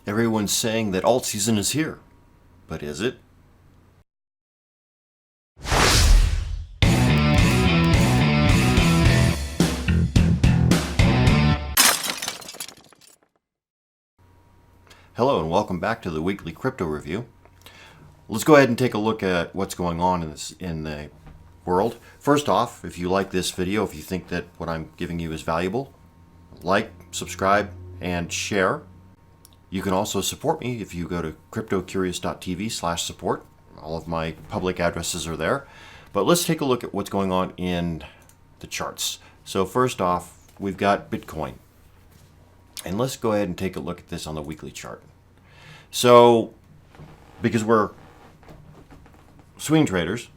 Everyone's saying that Altseason is here, but is it? Hello and welcome back to the weekly crypto review. Let's go ahead and take a look at what's going on in the world. First off, if you like this video, if you think that what I'm giving you is valuable, like, subscribe, and share. You can also support me if you go to cryptocurious.tv/support. All of my public addresses are there. But let's take a look at what's going on in the charts. So first off, we've got Bitcoin. And let's go ahead and take a look at this on the weekly chart. So, because we're swing traders,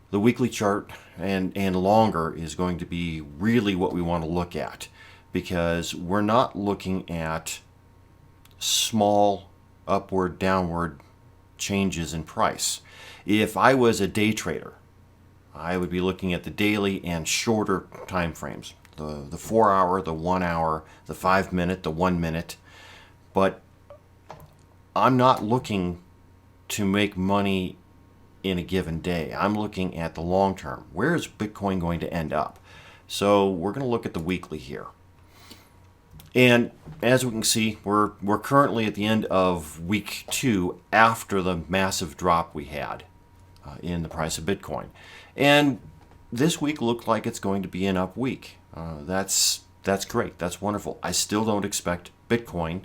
the weekly chart and longer is going to be really what we want to look at, because we're not looking at small upward, downward changes in price. If I was a day trader, I would be looking at the daily and shorter time frames. The 4 hour, the 1 hour, the 5 minute, the 1 minute. But I'm not looking to make money in a given day. I'm looking at the long term. Where is Bitcoin going to end up? So we're going to look at the weekly here. And as we can see, we're currently at the end of week 2 after the massive drop we had in the price of Bitcoin. And this week looked like it's going to be an up week. That's great. That's wonderful. I still don't expect Bitcoin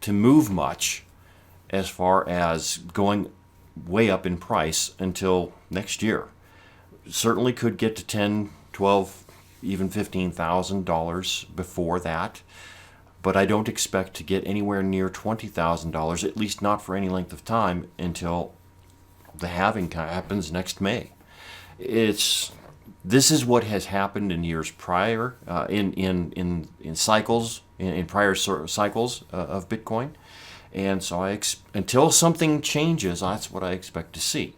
to move much as far as going way up in price until next year. Certainly could get to 10, 12, even $15,000 before that. But I don't expect to get anywhere near $20,000, at least not for any length of time, until the halving happens next May. This is what has happened in years prior, in cycles, in prior cycles of Bitcoin, and so until something changes, that's what I expect to see.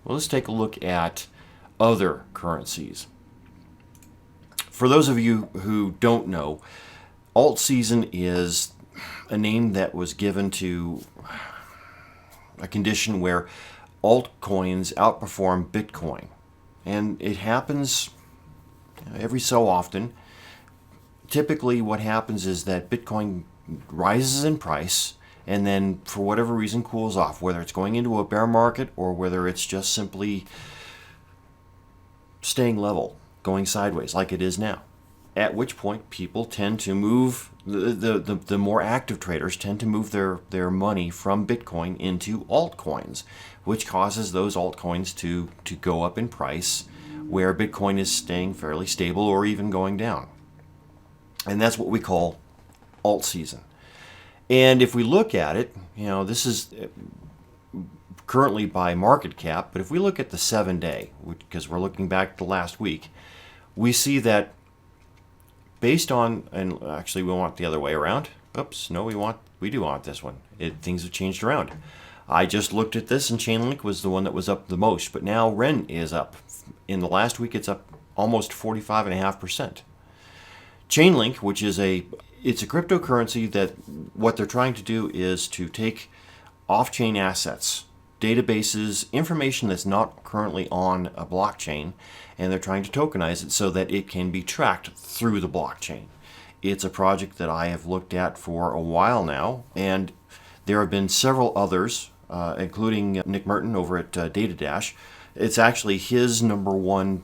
Well, let's take a look at other currencies. For those of you who don't know, Altseason is a name that was given to a condition where altcoins outperform Bitcoin. And it happens every so often. Typically what happens is that Bitcoin rises in price and then for whatever reason cools off, whether it's going into a bear market or whether it's just simply staying level, going sideways like it is now. At which point people tend to move, the more active traders tend to move their money from Bitcoin into altcoins, which causes those altcoins to go up in price where Bitcoin is staying fairly stable or even going down. And that's what we call alt season. And if we look at it, this is currently by market cap, but if we look at the 7-day, because we're looking back to last week, we see that based on, and actually we want the other way around. Oops, no, we do want this one. Things have changed around. I just looked at this and Chainlink was the one that was up the most, but now Ren is up. In the last week, it's up almost 45.5%. Chainlink, which is it's a cryptocurrency that what they're trying to do is to take off-chain assets, databases, information that's not currently on a blockchain, and they're trying to tokenize it so that it can be tracked through the blockchain. It's a project that I have looked at for a while now, and there have been several others, including Nick Merton over at DataDash. It's actually his number one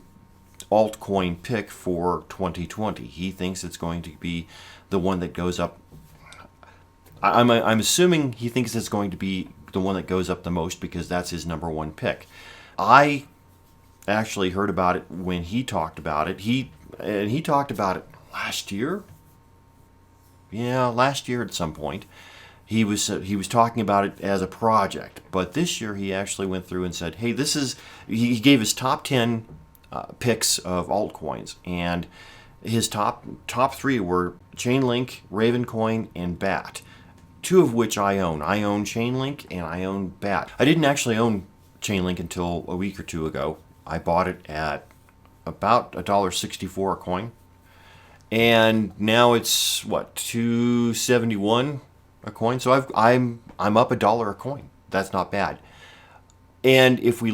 altcoin pick for 2020. He thinks it's going to be the one that goes up. I'm assuming he thinks it's going to be the one that goes up the most because that's his number one pick. I actually heard about it when he talked about it. He talked about it last year. Yeah, last year at some point. He was talking about it as a project, but this year he actually went through and said, "Hey, he gave his top 10 picks of altcoins, and his top 3 were Chainlink, Ravencoin, and BAT. 2 of which I own. I own Chainlink and I own BAT. I didn't actually own Chainlink until a week or two ago. I bought it at about $1.64 a coin, and now it's what, 271 a coin. So I'm up $1 a coin. That's not bad. And if we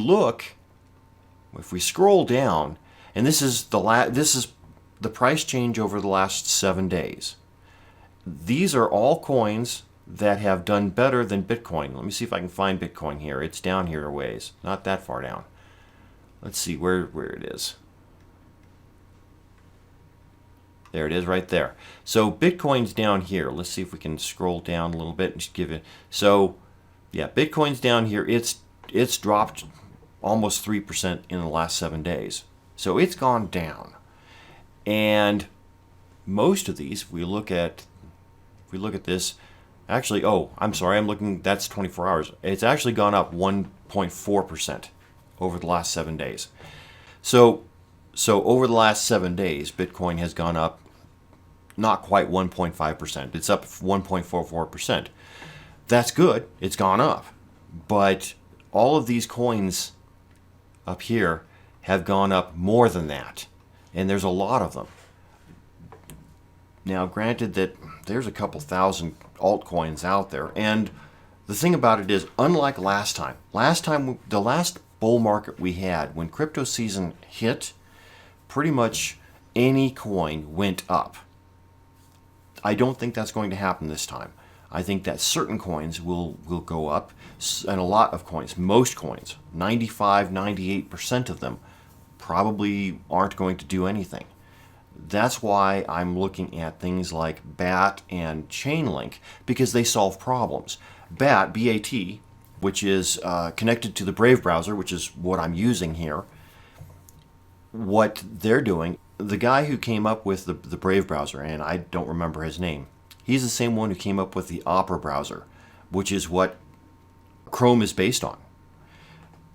scroll down, and this is the price change over the last 7 days. These are all coins that have done better than Bitcoin. Let me see if I can find Bitcoin here. It's down here a ways, not that far down. Let's see where it is. There it is right there. So Bitcoin's down here. Let's see if we can scroll down a little bit and just give it. So yeah, Bitcoin's down here. It's dropped almost 3% in the last 7 days. So it's gone down. And most of these, if we look at this, actually, oh, I'm sorry, I'm looking, that's 24 hours. It's actually gone up 1.4% over the last 7 days. So over the last 7 days, Bitcoin has gone up not quite 1.5%. It's up 1.44%. That's good. It's gone up. But all of these coins up here have gone up more than that. And there's a lot of them. Now, granted that there's a couple thousand altcoins out there. And the thing about it is, unlike last time, the last bull market we had, when crypto season hit, pretty much any coin went up. I don't think that's going to happen this time. I think that certain coins will go up, and a lot of coins, most coins, 95, 98% of them, probably aren't going to do anything. That's why I'm looking at things like BAT and Chainlink, because they solve problems. BAT, B-A-T, which is connected to the Brave browser, which is what I'm using here. What they're doing, the guy who came up with the Brave browser, and I don't remember his name, he's the same one who came up with the Opera browser, which is what Chrome is based on.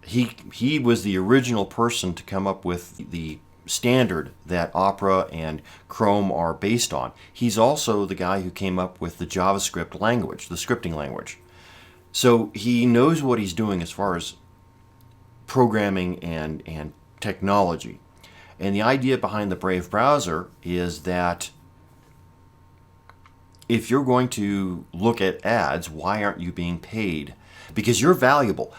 He was the original person to come up with the standard that Opera and Chrome are based on. He's also the guy who came up with the JavaScript language, the scripting language. So he knows what he's doing as far as programming and technology. And the idea behind the Brave browser is that if you're going to look at ads, why aren't you being paid? Because you're valuable.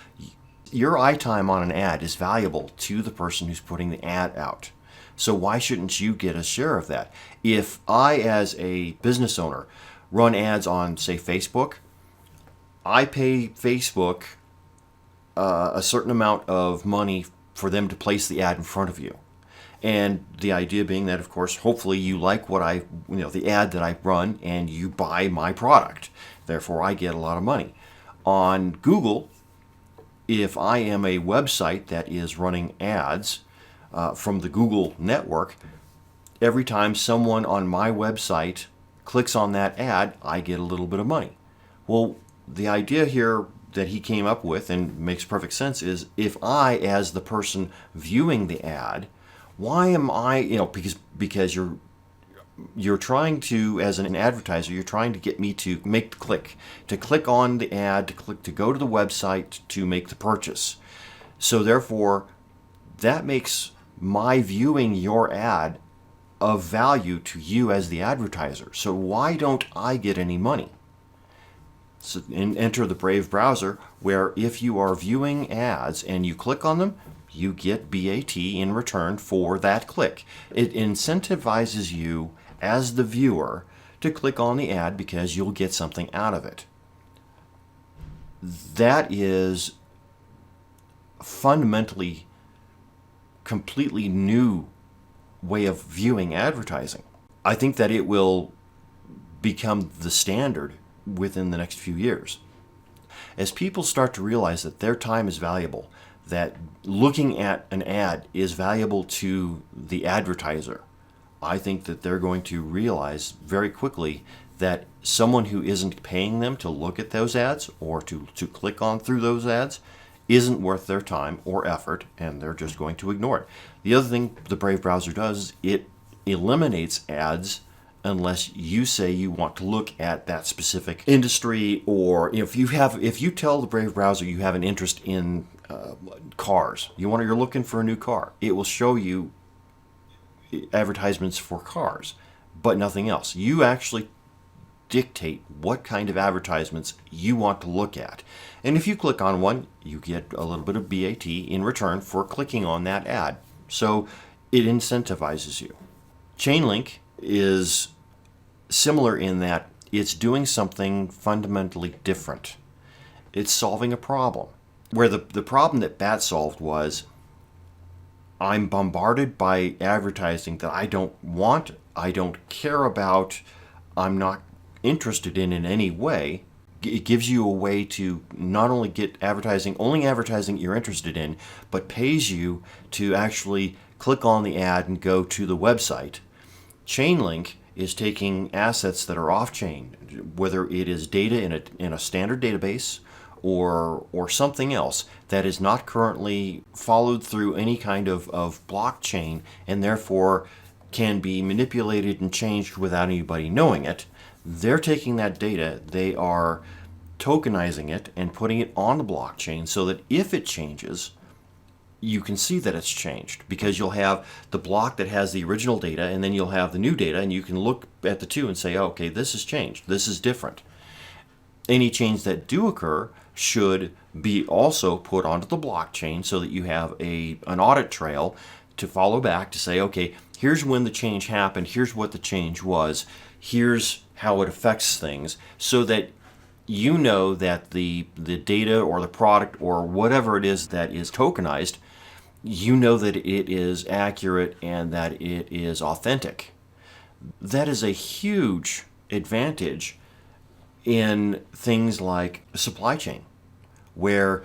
Your eye time on an ad is valuable to the person who's putting the ad out. So why shouldn't you get a share of that? If I, as a business owner, run ads on, say, Facebook, I pay Facebook a certain amount of money for them to place the ad in front of you. And the idea being that, of course, hopefully you like the ad that I run, and you buy my product. Therefore, I get a lot of money. On Google, if I am a website that is running ads from the Google network, every time someone on my website clicks on that ad, I get a little bit of money. Well, the idea here that he came up with, and makes perfect sense, is if I, as the person viewing the ad, why am I, because you're trying to, as an advertiser, you're trying to get me to make the click, to click on the ad, to go to the website to make the purchase. So therefore, that makes my viewing your ad of value to you as the advertiser. So why don't I get any money? So, and enter the Brave browser, where if you are viewing ads and you click on them, you get BAT in return for that click. It incentivizes you as the viewer to click on the ad because you'll get something out of it. That is fundamentally completely new way of viewing advertising. I think that it will become the standard within the next few years. As people start to realize that their time is valuable, that looking at an ad is valuable to the advertiser, I think that they're going to realize very quickly that someone who isn't paying them to look at those ads or to click on through those ads isn't worth their time or effort, and they're just going to ignore it. The other thing the Brave browser does is it eliminates ads unless you say you want to look at that specific industry, or if you tell the Brave browser you have an interest in cars, you're looking for a new car, it will show you advertisements for cars. but nothing else. You actually dictate what kind of advertisements you want to look at. And if you click on one, you get a little bit of BAT in return for clicking on that ad. So it incentivizes you. Chainlink is similar in that it's doing something fundamentally different. It's solving a problem. Where the problem that Bat solved was, I'm bombarded by advertising that I don't want, I don't care about, I'm not interested in any way. It gives you a way to not only get only advertising you're interested in, but pays you to actually click on the ad and go to the website. Chainlink is taking assets that are off-chain, whether it is data in a standard database or something else that is not currently followed through any kind of blockchain, and therefore can be manipulated and changed without anybody knowing it. They're taking that data, they are tokenizing it and putting it on the blockchain so that if it changes, you can see that it's changed, because you'll have the block that has the original data and then you'll have the new data, and you can look at the two and say, oh, okay, this has changed, this is different. Any change that do occur should be also put onto the blockchain so that you have an audit trail to follow back to say, okay, here's when the change happened, here's what the change was, here's how it affects things, so that you know that the data or the product or whatever it is that is tokenized, you know that it is accurate and that it is authentic. That is a huge advantage in things like supply chain, where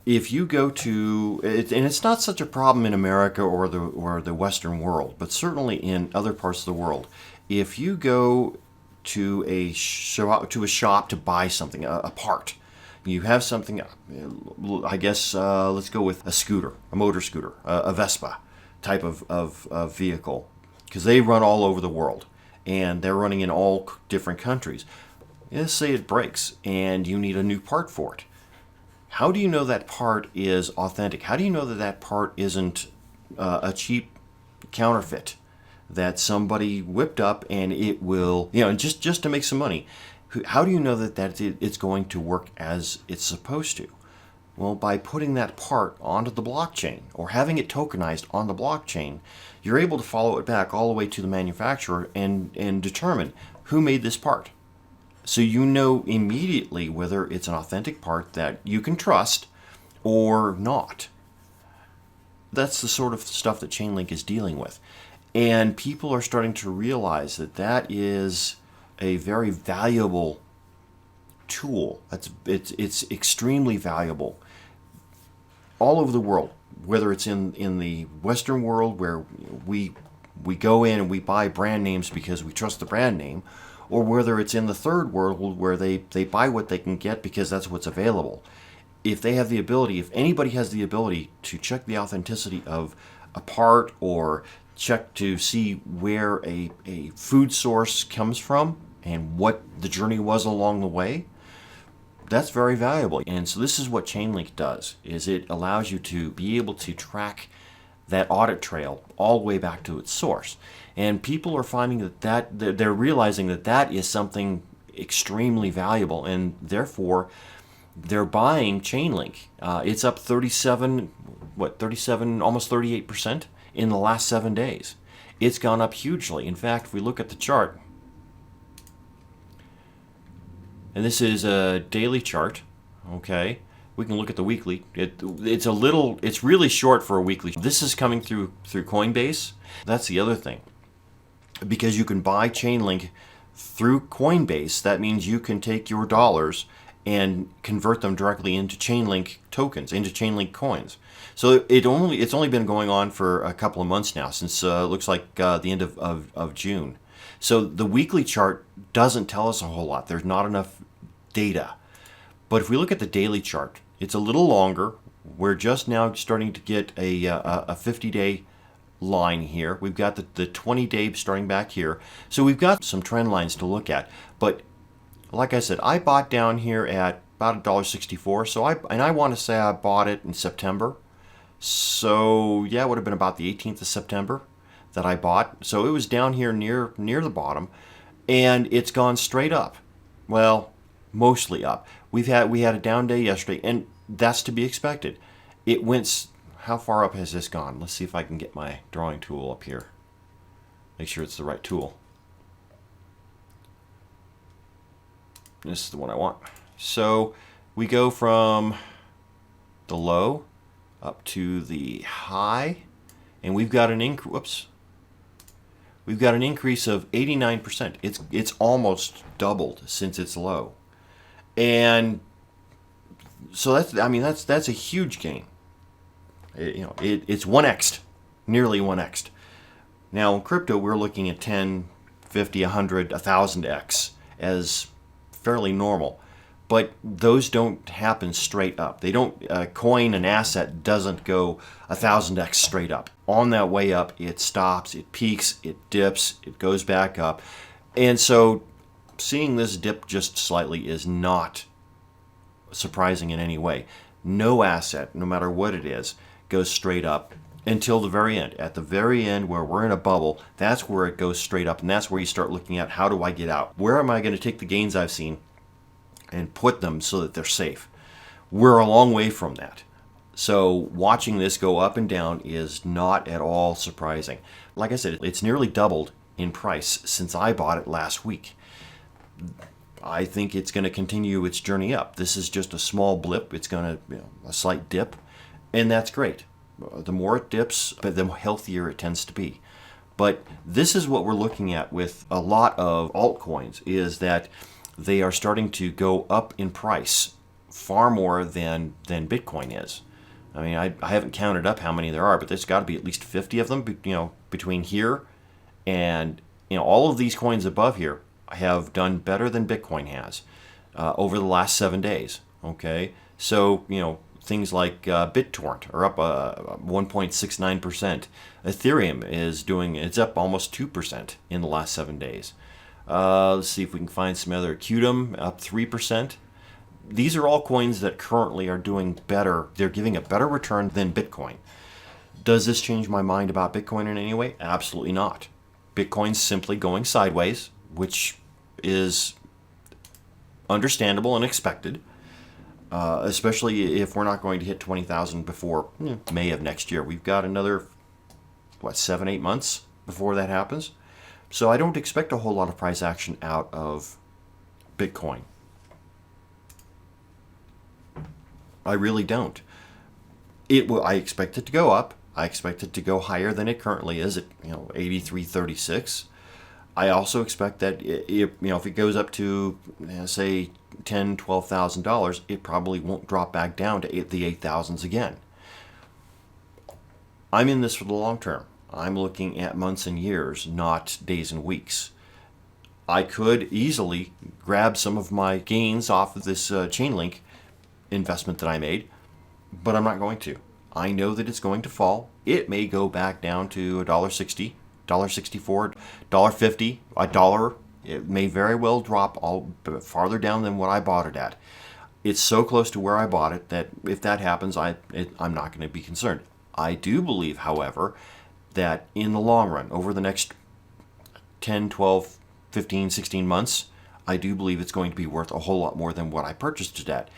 if you go to, and it's not such a problem in America or the Western world, but certainly in other parts of the world, if you go to a shop to buy something, a part, you have something, I guess let's go with a scooter, a motor scooter, a Vespa type of vehicle, because they run all over the world and they're running in all different countries. Let's say it breaks and you need a new part for it. How do you know that part is authentic? How do you know that that part isn't a cheap counterfeit that somebody whipped up and it will, just to make some money? How do you know that it's going to work as it's supposed to? Well, by putting that part onto the blockchain or having it tokenized on the blockchain, you're able to follow it back all the way to the manufacturer and determine who made this part. So you know immediately whether it's an authentic part that you can trust or not. That's the sort of stuff that Chainlink is dealing with. And people are starting to realize that that is a very valuable tool. It's extremely valuable all over the world, whether it's in the Western world where we go in and we buy brand names because we trust the brand name, or whether it's in the third world where they buy what they can get because that's what's available. If anybody has the ability to check the authenticity of a part or check to see where a food source comes from and what the journey was along the way, that's very valuable. And so this is what Chainlink does, is it allows you to be able to track that audit trail all the way back to its source. And people are finding that they're realizing that is something extremely valuable, and therefore they're buying Chainlink. It's up 37, almost 38% in the last 7 days. It's gone up hugely. In fact, if we look at the chart, and this is a daily chart, okay? We can look at the weekly. It's really short for a weekly. This is coming through Coinbase. That's the other thing. Because you can buy Chainlink through Coinbase, that means you can take your dollars and convert them directly into Chainlink tokens, into Chainlink coins. So it's only been going on for a couple of months now, since it looks like the end of June. So the weekly chart doesn't tell us a whole lot. There's not enough data. But if we look at the daily chart, it's a little longer. We're just now starting to get a 50-day line here. We've got the 20-day starting back here. So we've got some trend lines to look at. But like I said, I bought down here at about $1.64. So I want to say I bought it in September. So yeah, it would have been about the 18th of September that I bought. So it was down here near the bottom, and it's gone straight up. Well, mostly up. We had a down day yesterday, and that's to be expected. It went. How far up has this gone? Let's see if I can get my drawing tool up here. Make sure it's the right tool. This is the one I want. So we go from the low up to the high, and we've got an increase. We've got an increase of 89%. It's almost doubled since its low, and so that's a huge gain. It's 1x, nearly 1x. Now in crypto, we're looking at 10, 50, 100, 1,000x as fairly normal, but those don't happen straight up. They don't. A coin, an asset, doesn't go 1,000x straight up. On that way up, it stops, it peaks, it dips, it goes back up, and so seeing this dip just slightly is not surprising in any way. No asset, no matter what it is, goes straight up until the very end. At the very end, where we're in a bubble, that's where it goes straight up, and that's where you start looking at, how do I get out? Where am I going to take the gains I've seen and put them so that they're safe? We're a long way from that. So watching this go up and down is not at all surprising. Like I said, it's nearly doubled in price since I bought it last week. I think it's going to continue its journey up. This is just a small blip. It's going to, a slight dip, and that's great. The more it dips, the healthier it tends to be. But this is what we're looking at with a lot of altcoins, is that they are starting to go up in price far more than Bitcoin is. I mean, I haven't counted up how many there are, but there's got to be at least 50 of them, between here and, all of these coins above here have done better than Bitcoin has over the last 7 days. Okay, so things like BitTorrent are up 1.69%. Ethereum it's up almost 2% in the last 7 days. Let's see if we can find some other. Qtum up 3%. These are all coins that currently are doing better. They're giving a better return than Bitcoin. Does this change my mind about Bitcoin in any way? Absolutely not. Bitcoin's simply going sideways, which is understandable and expected, especially if we're not going to hit 20,000 before May of next year. We've got another, 7-8 months before that happens. So I don't expect a whole lot of price action out of Bitcoin. I really don't. I expect it to go up. I expect it to go higher than it currently is at 83.36. I also expect that if it goes up to say $10,000, $12,000, it probably won't drop back down to the 8,000s again. I'm in this for the long term. I'm looking at months and years, not days and weeks. I could easily grab some of my gains off of this Chainlink investment that I made, but I'm not going to. I know that it's going to fall. It may go back down to $1.60, $1.64, $1.50, $1. It may very well drop all farther down than what I bought it at. It's so close to where I bought it that if that happens, I'm not going to be concerned. I do believe, however, that in the long run, over the next 10, 12, 15, 16 months, I do believe it's going to be worth a whole lot more than what I purchased it at.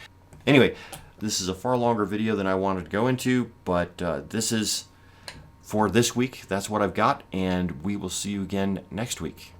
Anyway, this is a far longer video than I wanted to go into, but this is for this week. That's what I've got, and we will see you again next week.